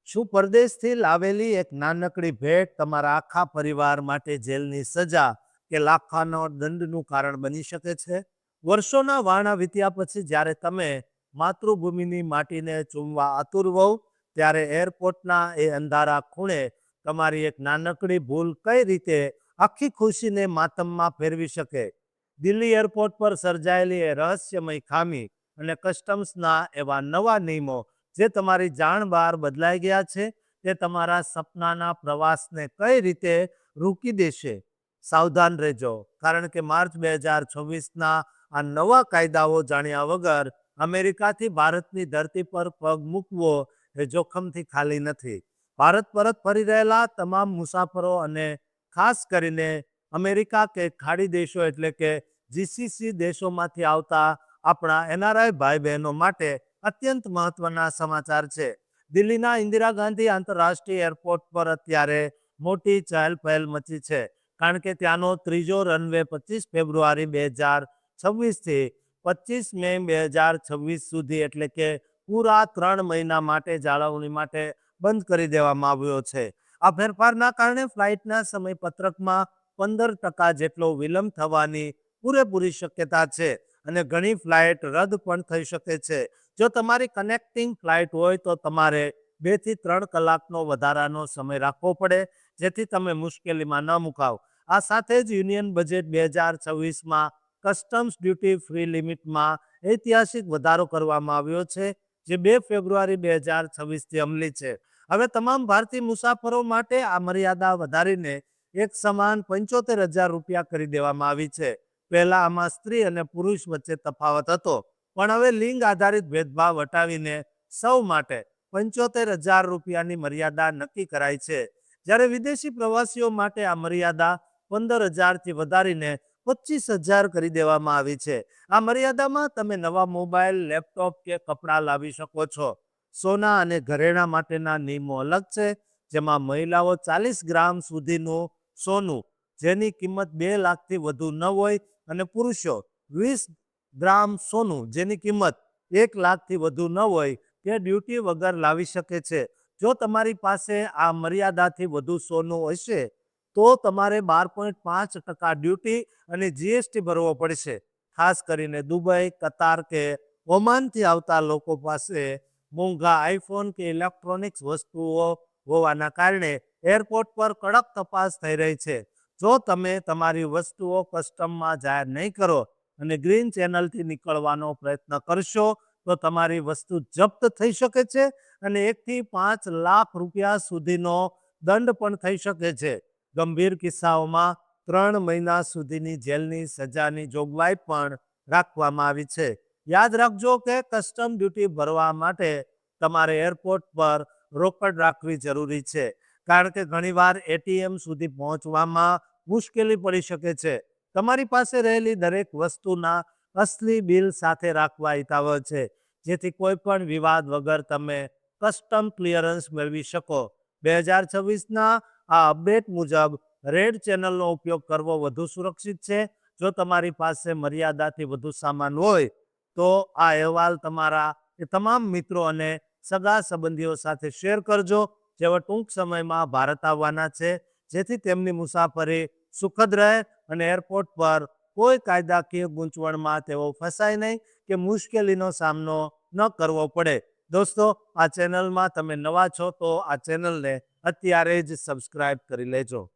શું પરદેશથી લાવેલી એક નાનકડી ભેટ તમારા આખા પરિવાર માટે જેલની સજા કે લાખાનો દંડનું કારણ બની શકે છે? વર્ષોના વાણા વીત્યા પછી જ્યારે તમે માતૃભૂમિની માટીને ચૂમવા આતુર હોવ, ત્યારે એરપોર્ટના એ અંધારા ખૂણે તમારી એક નાનકડી ભૂલ કઈ રીતે આખી ખુશીને માતમમાં ફેરવી શકે? દિલ્હી એરપોર્ટ પર સર્જાયેલી એ રહસ્યમય ખામી અને કસ્ટમ્સના એવા નવા નિયમો જે તમારી જાણ બહાર બદલાઈ ગયા છે, તે તમારા સપનાના પ્રવાસને કઈ રીતે રોકી દેશે? સાવધાન રહેજો, કારણ કે માર્ચ 2026ના આ નવા કાયદાઓ જાણ્યા વગર અમેરિકાથી ભારતની ધરતી પર પગ મૂકવો એ જોખમથી ખાલી નથી. ભારત પરત ફરી રહેલા તમામ મુસાફરો અને ખાસ કરીને અમેરિકા કે ખાડી દેશો એટલે કે જીસીસી દેશોમાંથી આવતા આપણા એનઆરઆઈ ભાઈ બહેનો માટે અત્યંત મહત્વના સમાચાર છે. દિલ્હીના ઇન્દિરા ગાંધી આંતરરાષ્ટ્રીય એરપોર્ટ પર અત્યારે મોટી ચહેલપહેલ મચી છે, કારણ કે ત્યાંનો ત્રીજો રનવે 25 ફેબ્રુઆરી 2026થી 25 મે 2026 સુધી એટલે કે પૂરા 3 મહિના માટે જાળવણી માટે બંધ કરી દેવામાં આવ્યો છે. આ ફેરફારના કારણે ફ્લાઇટના સમયપત્રકમાં 15% જેટલો વિલંબ થવાની પૂરેપૂરી શક્યતા છે અને ઘણી ફ્લાઇટ રદ પણ થઈ શકે છે. જો તમારી કનેક્ટિંગ ફ્લાઇટ હોય તો તમારે 2 થી 3 કલાકનો વધારાનો સમય રાખવો પડે, જેથી તમે મુશ્કેલીમાં ન મુકાવ. આ સાથે જ યુનિયન બજેટ 2026માં કસ્ટમ્સ ડ્યુટી ફ્રી લિમિટમાં ઐતિહાસિક વધારો કરવામાં આવ્યો છે, જે 2 ફેબ્રુઆરી 2026થી અમલી છે. હવે તમામ ભારતીય મુસાફરો માટે આ મર્યાદા વધારીને એક સમાન 75,000 રૂપિયા કરી દેવામાં આવી છે. પહેલા આમાં સ્ત્રી અને પુરુષ વચ્ચે તફાવત હતો, પણ હવે લિંગ આધારિત ભેદભાવ હટાવીને સૌ માટે 75,000 રૂપિયાની મર્યાદા નક્કી કરાઈ છે. જ્યારે વિદેશી પ્રવાસીઓ માટે આ મર્યાદા 15,000થી વધારીને 25,000 કરી દેવામાં આવી છે. આ મર્યાદામાં તમે નવા મોબાઈલ, લેપટોપ કે કપડાં લાવી શકો છો. સોના અને ઘરેણાં માટેના નિયમો અલગ છે, જેમાં મહિલાઓ 40 ગ્રામ સુધીનું સોનું જેની કિંમત 2 લાખથી વધુ ન હોય અને પુરુષો 20 ગ્રામ સોનું જેની કિંમત 1 લાખથી વધુ ન હોય તે ડ્યુટી વગર લાવી શકે છે. જો તમારી પાસે આ મર્યાદાથી વધુ સોનું હશે તો તમારે 12.5% ડ્યુટી અને જીએસટી ભરવો પડશે. ખાસ કરીને દુબઈ, કતાર કે ઓમાનથી આવતા લોકો પાસે મોંઘા આઈફોન કે ઇલેક્ટ્રોનિક્સ વસ્તુઓ હોવાના કારણે એરપોર્ટ પર કડક તપાસ થઈ રહી છે. જો તમે તમારી વસ્તુઓ કસ્ટમમાં જાહેર નહીં કરો અને ગ્રીન ચેનલથી નીકળવાનો પ્રયત્ન કરશો તો તમારી વસ્તુ જપ્ત થઈ શકે છે અને 1 થી 5 લાખ રૂપિયા સુધીનો દંડ પણ થઈ શકે છે. ગંભીર કિસ્સાઓમાં 3 મહિના સુધીની જેલની સજાની જોગવાઈ પણ રાખવામાં આવી છે. યાદ રાખજો કે કસ્ટમ ડ્યુટી ભરવા માટે તમારે એરપોર્ટ પર રોકડ રાખવી જરૂરી છે, કારણ કે ઘણીવાર એટીએમ સુધી પહોંચવામાં મુશ્કેલી પડી શકે છે. તમારી પાસે રહેલી દરેક વસ્તુના અસલી બિલ સાથે રાખવા હિતાવહ છે, જેથી કોઈ પણ વિવાદ વગર તમે કસ્ટમ ક્લિયરન્સ મેળવી શકો. 2026ના આ અપડેટ મુજબ રેડ ચેનલનો ઉપયોગ કરવો વધુ સુરક્ષિત છે. જો તમારી પાસે મર્યાદાથી વધુ સામાન હોય તો આ અહેવાલ તમારા તમામ મિત્રો અને સગા સંબંધીઓ સાથે શેર કરજો, જેઓ ટૂંક સમયમાં ભારત આવવાના છે, જેથી તેમની મુસાફરી સુખદ રહે અને એરપોર્ટ પર કોઈ કાયદાકીય ગૂંચવણમાં તેઓ ફસાય નહીં કે મુશ્કેલીનો સામનો ન કરવો પડે. દોસ્તો, આ ચેનલમાં તમે નવા છો તો આ ચેનલને અત્યારે જ સબસ્ક્રાઇબ કરી લેજો.